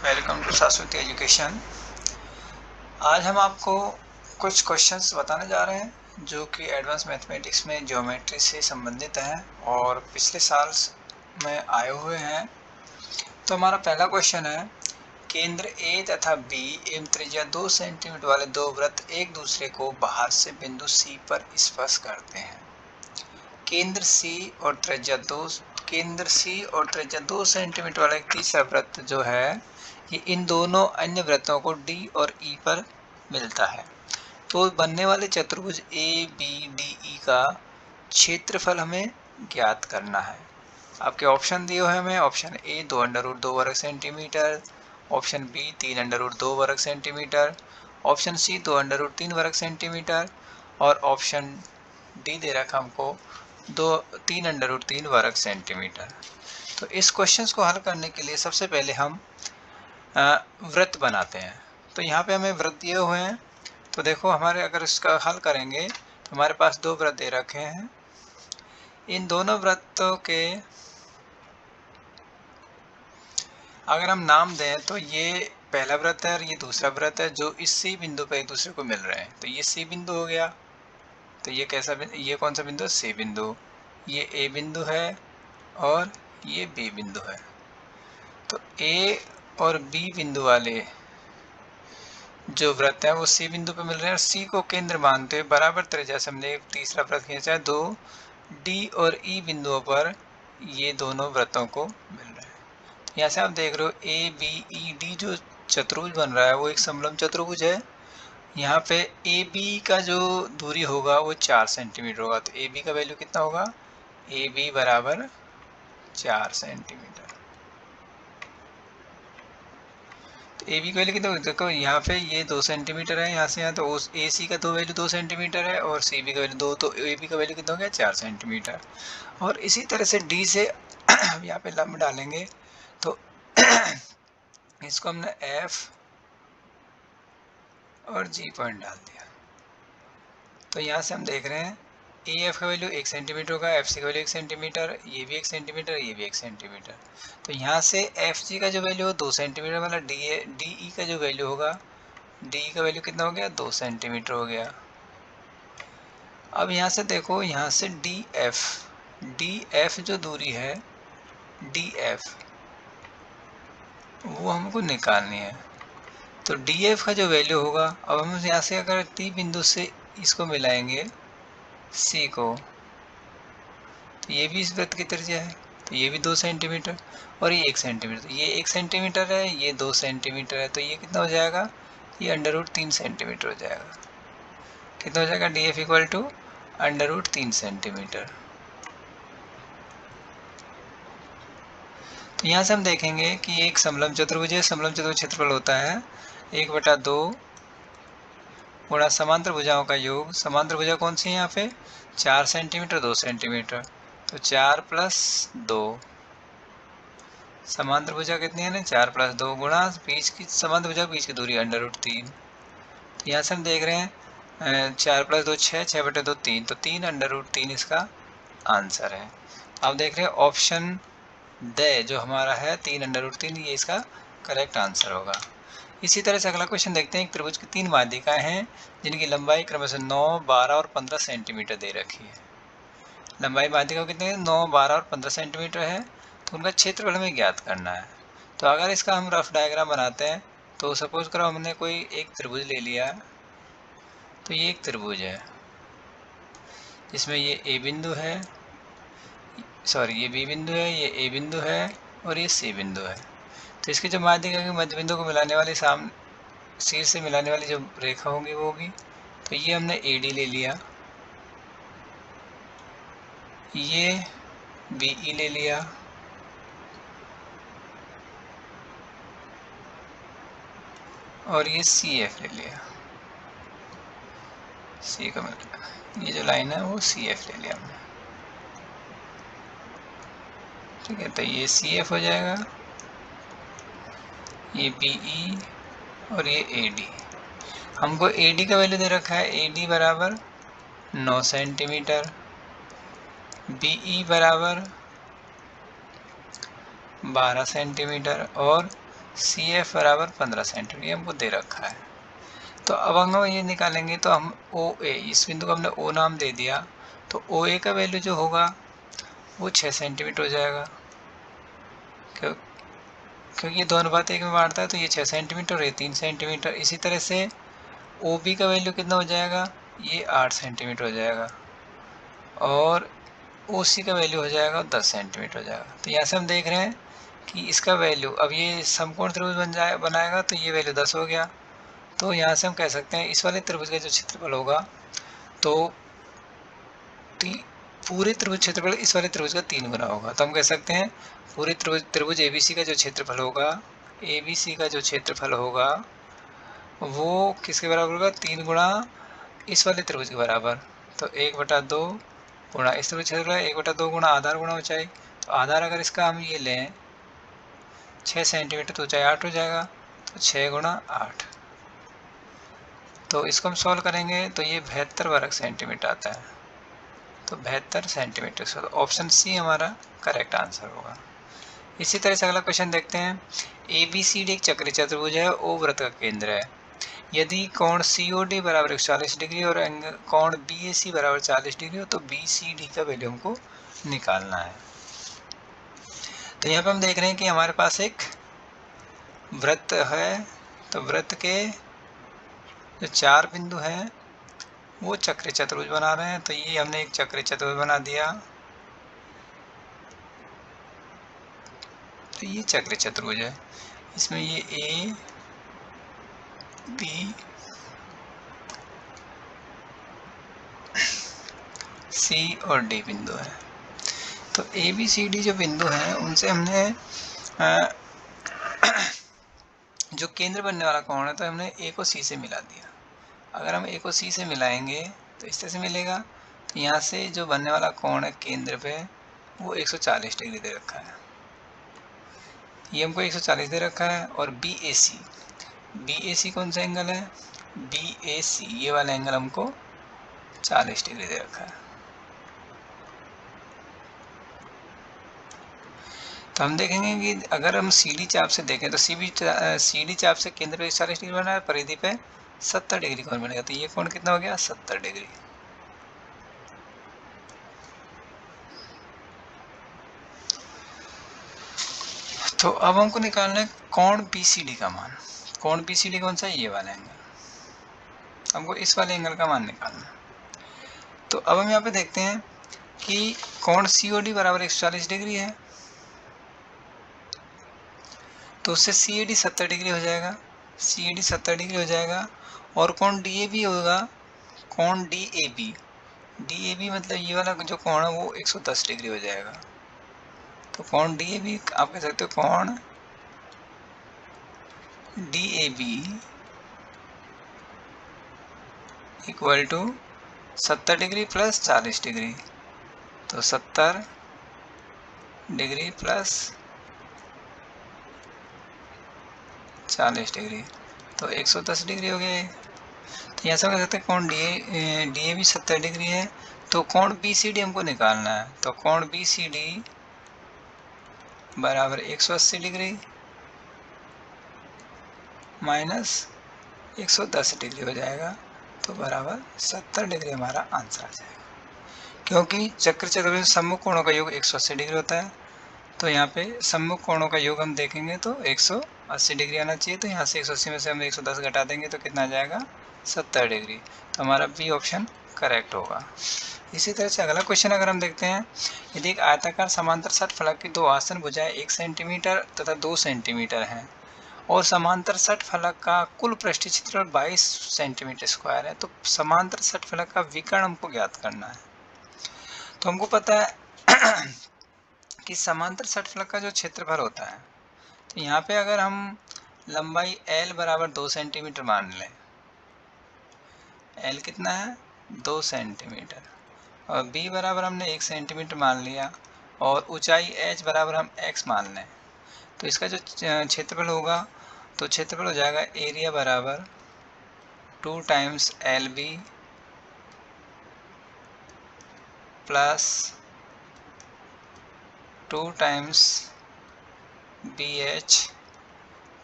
Welcome to शाश्वती education. आज हम आपको कुछ क्वेश्चंस बताने जा रहे हैं जो कि एडवांस मैथमेटिक्स में ज्योमेट्री से संबंधित हैं और पिछले साल में आए हुए हैं। तो हमारा पहला क्वेश्चन है, केंद्र ए तथा बी एवं त्रिज्या 2 सेंटीमीटर वाले दो वृत्त एक दूसरे को बाहर से बिंदु सी पर स्पर्श करते हैं। केंद्र सी और त्रिज्या 2 सेंटीमीटर वाला एक तीसरा वृत्त जो है ये इन दोनों अन्य वृत्तों को डी और ई पर मिलता है। तो बनने वाले चतुर्भुज ए बी डी ई का क्षेत्रफल हमें ज्ञात करना है। आपके ऑप्शन दिए हुए हमें, ऑप्शन ए 2√2 वर्ग सेंटीमीटर, ऑप्शन बी 3√2 वर्ग सेंटीमीटर, ऑप्शन सी 2√3 वर्ग सेंटीमीटर और ऑप्शन डी दे रखा हमको 3√3 वर्ग सेंटीमीटर। तो इस क्वेश्चंस को हल करने के लिए सबसे पहले हम वृत्त बनाते हैं। तो यहाँ पे हमें वृत्त दिए हुए हैं। तो देखो हमारे अगर इसका हल करेंगे तो हमारे पास दो वृत्त दे रखे हैं। इन दोनों वृत्तों के अगर हम नाम दें तो ये पहला वृत्त है और ये दूसरा वृत्त है जो इस सी बिंदु पर एक दूसरे को मिल रहे हैं। तो ये सी बिंदु हो गया। तो ये कैसा बिंदु, ये कौन सा बिंदु, सी बिंदु। ये ए बिंदु है और ये बी बिंदु है। तो ए और बी बिंदु वाले जो वृत्त है वो सी बिंदु पे मिल रहे हैं और सी को केंद्र मानते हुए बराबर त्रिज्या से हमने एक तीसरा वृत्त खींचा है। दो डी और ई बिंदुओं पर ये दोनों वृत्तों को मिल रहे हैं। यहाँ से आप देख रहे हो ए बी ई डी जो चतुर्भुज बन रहा है वो एक समलंब चतुर्भुज है। यहाँ पे ए बी का जो दूरी होगा वो 4 सेंटीमीटर होगा। तो ए बी का वैल्यू कितना होगा, ए बी बराबर 4 सेंटीमीटर। ए बी का वैल्यू कितना, देखो यहाँ पे ये 2 सेंटीमीटर है यहाँ से यहाँ, तो उस ए सी का वैल्यू 2 सेंटीमीटर है और सी बी का वैल्यू 2, तो ए बी का वैल्यू कितना हो गया 4 सेंटीमीटर। और इसी तरह से डी से यहाँ पे लंब डालेंगे तो इसको हमने एफ और जी पॉइंट डाल दिया। तो यहाँ से हम देख रहे हैं ए एफ का वैल्यू 1 सेंटीमीटर होगा, एफ सी का वैल्यू 1 सेंटीमीटर, ये भी 1 सेंटीमीटर, ये भी 1 सेंटीमीटर। तो यहाँ से एफ जी का जो वैल्यू है 2 सेंटीमीटर, मतलब डी ई का जो वैल्यू होगा, डी का वैल्यू कितना हो गया, 2 सेंटीमीटर हो गया। अब यहाँ से देखो, यहाँ से डी एफ जो दूरी है, डी एफ वो हमको निकालनी है। तो डी एफ का जो वैल्यू होगा, अब हम यहाँ से अगर टी बिंदु से इसको मिलाएंगे सी को, तो ये भी इस वृत्त की त्रिज्या है। तो ये भी 2 सेंटीमीटर और ये 1 सेंटीमीटर, तो ये 1 सेंटीमीटर है, ये 2 सेंटीमीटर है। तो ये कितना हो जाएगा, ये √3 सेंटीमीटर हो जाएगा। कितना हो जाएगा, D F equal to √3 centimetre. तो यहाँ से हम देखेंगे कि एक समलंब चतुर्भुज है। समलंब चतुर्भुज क्षेत्रफल होता है 1/2 गुणा समांतर भुजाओं का योग। समांतर भुजा कौन सी है यहाँ पे, 4 सेंटीमीटर 2 सेंटीमीटर, तो 4 + 2। समांतर भुजा कितनी है ना, 4 + 2 गुणा बीच की समांतर भुजा बीच की दूरी √3। तो यहाँ से हम देख रहे हैं 4 + 2 6, 6/2 3, तो 3 √3 इसका आंसर है। आप देख रहे हैं ऑप्शन ड जो हमारा है 3 √3, ये इसका करेक्ट आंसर होगा। इसी तरह से अगला क्वेश्चन देखते हैं। एक त्रिभुज की 3 माध्यिकाएं हैं जिनकी लंबाई क्रमशः 9, 12 और 15 सेंटीमीटर दे रखी है। लंबाई माध्यिका कितनी है, 9, 12 और 15 सेंटीमीटर है। तो उनका क्षेत्रफल हमें ज्ञात करना है। तो अगर इसका हम रफ डायग्राम बनाते हैं, तो सपोज करो हमने कोई एक त्रिभुज ले लिया। तो ये एक त्रिभुज है जिसमें ये ए बिंदु है, सॉरी ये बी बिंदु है, ये ए बिंदु है और ये सी बिंदु है। तो इसकी जो माध्यिका के मध्य बिंदु को मिलाने वाली शीर्ष से मिलाने वाली जो रेखा होगी वो होगी। तो ये हमने ए डी ले लिया, ये बी ई ले लिया, और ये सी एफ ले लिया। सी का मतलब ये जो लाइन है वो सी एफ ले लिया हमने, ठीक है। तो ये सी एफ हो जाएगा, ये बी ई और ये ए डी। हमको ए डी का वैल्यू दे रखा है, ए डी बराबर 9 सेंटीमीटर, बी ई बराबर 12 सेंटीमीटर और CF बराबर 15 सेंटीमीटर हमको दे रखा है। तो अब हम ये निकालेंगे तो हम OA, इस बिंदु को हमने O नाम दे दिया, तो OA का वैल्यू जो होगा वो 6 सेंटीमीटर हो जाएगा, क्योंकि ये दोनों बात एक में बांटता है, तो ये 6 सेंटीमीटर और ये 3 सेंटीमीटर। इसी तरह से OB का वैल्यू कितना हो जाएगा, ये 8 सेंटीमीटर हो जाएगा, और OC का वैल्यू हो जाएगा 10 सेंटीमीटर हो जाएगा। तो यहाँ से हम देख रहे हैं कि इसका वैल्यू, अब ये समकोण त्रिभुज बनाएगा तो ये वैल्यू 10 हो गया। तो यहाँ से हम कह सकते हैं इस वाले त्रिभुज का जो क्षेत्रफल होगा, तो पूरे त्रिभुज क्षेत्रफल इस वाले त्रिभुज का 3 गुना होगा। तो हम कह सकते हैं पूरे त्रिभुज ABC का जो क्षेत्रफल होगा, ABC का जो क्षेत्रफल होगा वो किसके बराबर होगा, 3 गुना इस वाले त्रिभुज के बराबर। तो 1/2 गुणा इस त्रिभुज क्षेत्रफल 1/2 गुणा आधार गुणा ऊंचाई। तो आधार अगर इसका हम ये लें 6 सेंटीमीटर तो ऊंचाई 8 हो जाएगा, तो 6 गुणा 8। तो इसको हम सॉल्व करेंगे तो ये 72 वर्ग सेंटीमीटर आता है। तो 72 सेंटीमीटर, तो ऑप्शन सी हमारा करेक्ट आंसर होगा। इसी तरह से अगला क्वेश्चन देखते हैं। ABCD एक चक्रीय चतुर्भुज है, O वृत्त का केंद्र है। यदि कोण COD बराबर 140 डिग्री और कोण BAC बराबर 40 डिग्री हो तो BCD का वैल्यू हमको निकालना है। तो यहाँ पे हम देख रहे हैं कि हमारे पास एक वृत्त है, तो वृत्त के जो 4 बिंदु हैं वो चक्रीय चतुर्भुज बना रहे हैं। तो ये हमने एक चक्रीय चतुर्भुज बना दिया। तो ये चक्रीय चतुर्भुज है, इसमें ये A, B, C और D बिंदु है। तो ABCD जो बिंदु हैं उनसे हमने जो केंद्र बनने वाला कोण है, तो हमने A को C से मिला दिया। अगर हम A को C से मिलाएंगे तो इस तरह से मिलेगा। तो यहाँ से जो बनने वाला कोण है केंद्र पे वो 140 डिग्री दे रखा है, ये हमको 140 दे रखा है। और BAC कौन सा एंगल है, BAC ये वाला एंगल हमको 40 डिग्री दे रखा है। तो हम देखेंगे कि अगर हम CD चाप से देखें तो CD चाप से केंद्र पे 40 डिग्री बना है, परिधि पे 70 डिग्री कोण बनेगा। तो ये कोण कितना हो गया, 70 डिग्री। तो अब हमको निकालना है कोण BCD का मान। कोण BCD कौन सा है, ये वाला एंगल, हमको इस वाले एंगल का मान निकालना है। तो अब हम यहाँ पे देखते हैं कि कोण COD बराबर 140 डिग्री है, तो उससे CAD 70 डिग्री हो जाएगा, CAD 70 डिग्री हो जाएगा। और कोण DAB होगा, कोण DAB मतलब ये वाला जो कोण है वो 110 डिग्री हो जाएगा। तो कोण DAB आप कह सकते हो कोण DAB equal to 70 degree plus 40 degree. तो 70 डिग्री प्लस 40 डिग्री, तो 110 डिग्री हो गए। तो यहाँ से कह सकते हैं कोण DAB 70 डिग्री है। तो कोण BCD हमको निकालना है। तो कोण BCD बराबर 180 डिग्री माइनस 110 डिग्री हो जाएगा, तो बराबर 70 डिग्री हमारा आंसर आ जाएगा। क्योंकि चक्र चतुर्भुज सम्मुख कोणों का योग 180 डिग्री होता है, तो यहाँ पे सम्मुख कोणों का योग हम देखेंगे तो 180 डिग्री आना चाहिए। तो यहाँ से 180 में से हम 110 घटा देंगे तो कितना आ जाएगा, 70 डिग्री। तो हमारा बी ऑप्शन करेक्ट होगा। इसी तरह से अगला क्वेश्चन अगर हम देखते हैं, यदि एक आयताकार समांतर षटफलक की 2 आसन भुजाएं 1 सेंटीमीटर तथा 2 सेंटीमीटर हैं और समांतर षटफलक का कुल पृष्ठीय क्षेत्रफल 22 सेंटीमीटर स्क्वायर है, तो समांतर षटफलक का विकर्ण हमको ज्ञात करना है। तो हमको पता है कि समांतर षटफलक का जो क्षेत्रफल होता है, तो यहाँ पे अगर हम लंबाई L बराबर 2 सेंटीमीटर मान लें, L कितना है 2 सेंटीमीटर, और B बराबर हमने 1 सेंटीमीटर मान लिया, और ऊंचाई H बराबर हम x मान लें, तो इसका जो क्षेत्रफल होगा, तो क्षेत्रफल हो जाएगा एरिया बराबर 2 times LB plus 2 times BH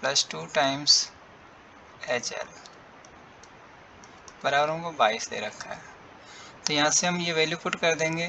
plus 2 times HL बराबर हमको 22 दे रखा है। तो यहाँ से हम ये वैल्यू पुट कर देंगे।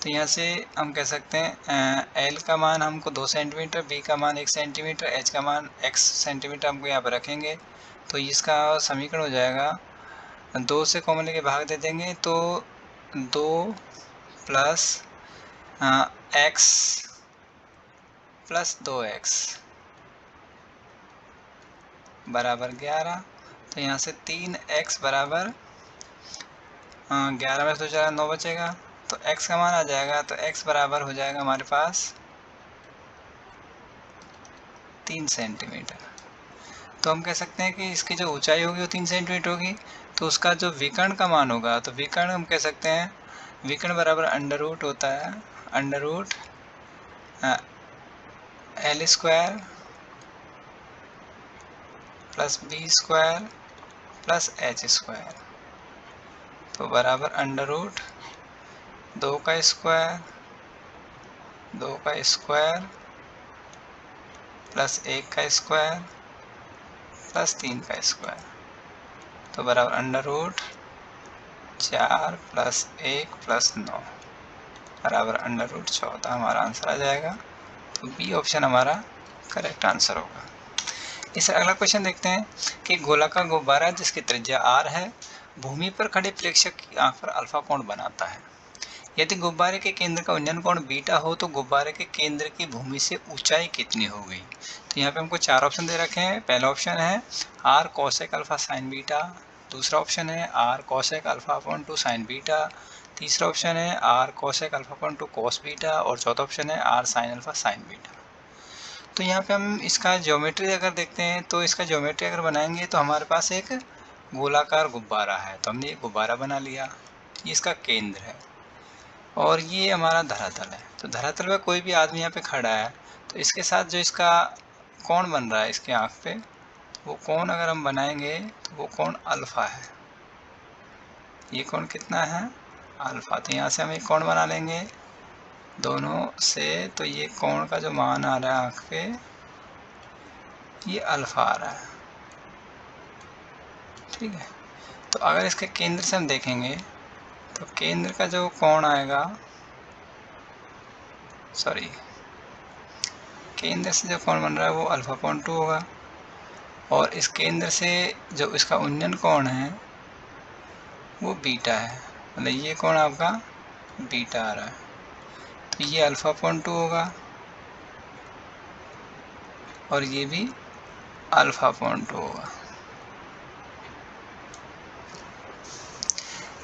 तो यहाँ से हम कह सकते हैं L का मान हमको 2 सेंटीमीटर, B का मान 1 सेंटीमीटर, H का मान x सेंटीमीटर हमको यहाँ पर रखेंगे। तो इसका समीकरण हो जाएगा 2 से कॉमन लेके भाग दे देंगे तो 2 प्लस x प्लस 2x बराबर 11। तो यहाँ से 3x बराबर 11 में से 2 जाएगा 9 बचेगा। तो x का मान आ जाएगा, तो x बराबर हो जाएगा हमारे पास 3 सेंटीमीटर। तो हम कह सकते हैं कि इसकी जो ऊंचाई होगी वो 3 सेंटीमीटर होगी। तो उसका जो विकर्ण का मान होगा, तो विकर्ण हम कह सकते हैं विकर्ण बराबर अंडर रूट होता है under root L square plus B square plus H square. तो बराबर अंडर रूट 2 का स्क्वायर प्लस 1 का स्क्वायर प्लस 3 का स्क्वायर। तो बराबर अंडर रूट 4 प्लस 1 प्लस 9 बराबर अंडर रूट 14 हमारा आंसर आ जाएगा। तो बी ऑप्शन हमारा करेक्ट आंसर होगा। इस अगला क्वेश्चन देखते हैं कि गोलाकार गुब्बारा जिसकी त्रिज्या r है भूमि पर खड़े प्रेक्षक की आंख पर अल्फा कोण बनाता है। यदि गुब्बारे के केंद्र का उन्नयन कोण बीटा हो तो गुब्बारे के केंद्र की भूमि से ऊंचाई कितनी होगी। तो यहाँ पे हमको 4 ऑप्शन दे रखे हैं। पहला ऑप्शन है r cosec alpha sign beta, दूसरा ऑप्शन है r cosec alpha upon 2 sign beta, तीसरा ऑप्शन है r cosec alpha upon 2 cos beta और चौथा ऑप्शन है r sine alpha sign beta. तो यहाँ पे हम इसका ज्योमेट्री अगर देखते हैं तो इसका ज्योमेट्री अगर बनाएंगे तो हमारे पास एक गोलाकार गुब्बारा है। तो हमने ये गुब्बारा बना लिया, ये इसका केंद्र है और ये हमारा धरातल है। तो धरातल पे कोई भी आदमी यहाँ पे खड़ा है तो इसके साथ जो इसका कोण बन रहा है इसके आँख पे, वो कोण अगर हम बनाएंगे तो वो कोण अल्फा है। ये कोण कितना है अल्फा। तो यहाँ से हम एक कोण बना लेंगे दोनों से। तो ये कोण का जो मान आ रहा है आँख पे ये अल्फा आ रहा है, ठीक है। तो अगर इसके केंद्र से हम देखेंगे तो केंद्र का जो कोण आएगा, सॉरी केंद्र से जो कोण बन रहा है वो अल्फा अपॉन 2 होगा और इस केंद्र से जो इसका उन्नयन कोण है वो बीटा है। मतलब ये कोण आपका बीटा आ रहा है तो ये अल्फा अपॉन 2 होगा और ये भी अल्फा अपॉन 2 होगा।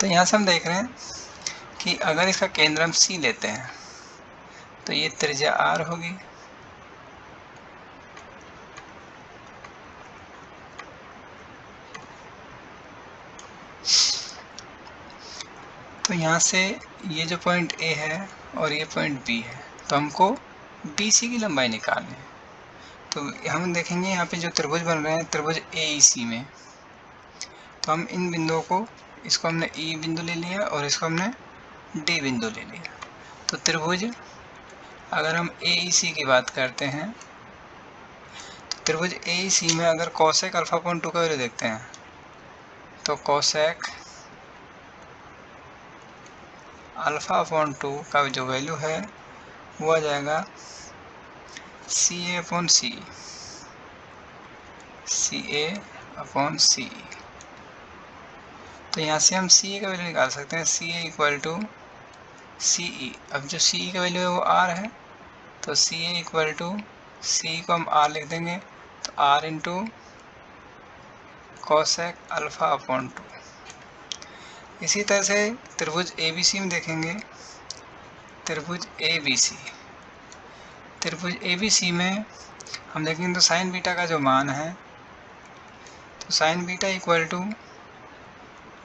तो यहाँ से हम देख रहे हैं कि अगर इसका केंद्र हम C लेते हैं तो ये त्रिज्या R होगी तो यहाँ से ये जो पॉइंट A है और ये पॉइंट B है तो हमको BC की लंबाई निकालनी है। तो हम देखेंगे यहाँ पे जो त्रिभुज बन रहे हैं त्रिभुज AEC में, तो हम इन बिंदुओं को, इसको हमने E बिंदु ले लिया और इसको हमने D बिंदु ले लिया। तो त्रिभुज अगर हम AEC की बात करते हैं तो त्रिभुज AEC में अगर कोसेक अल्फा अपॉन 2 का वैल्यू देखते हैं तो कोसेक अल्फा अपॉन 2 का जो वैल्यू है वो आ जाएगा CA upon C, CA upon C। तो यहाँ से हम CA का वैल्यू निकाल सकते हैं, CA इक्वल टू CE। अब जो CE का वैल्यू है वो R है तो CA इक्वल टू CE को हम R लिख देंगे तो R into cosec alpha upon 2। इसी तरह से त्रिभुज ABC में देखेंगे, त्रिभुज ABC में हम देखेंगे तो साइन बीटा का जो मान है तो sine beta equal to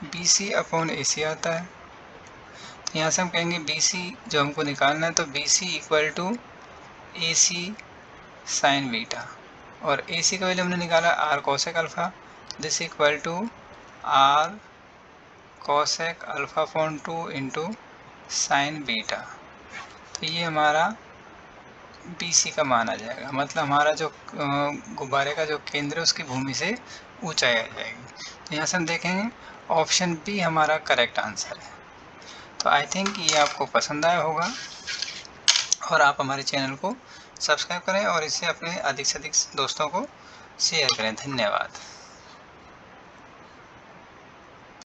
BC upon AC आता है। तो यहाँ से हम कहेंगे BC जो हमको निकालना है तो BC equal to AC sine beta और AC का वैल्यू हमने निकाला R cosec alpha, this equal to R cosec alpha upon 2 into sine beta. तो ये हमारा BC का मान आ जाएगा, मतलब हमारा जो गुब्बारे का जो केंद्र है उसकी भूमि से ऊंचाई आ जाएगी। तो यहाँ से हम देखेंगे ऑप्शन बी हमारा करेक्ट आंसर है। तो आई थिंक ये आपको पसंद आया होगा और आप हमारे चैनल को सब्सक्राइब करें और इसे अपने अधिक से अधिक दोस्तों को शेयर करें। धन्यवाद।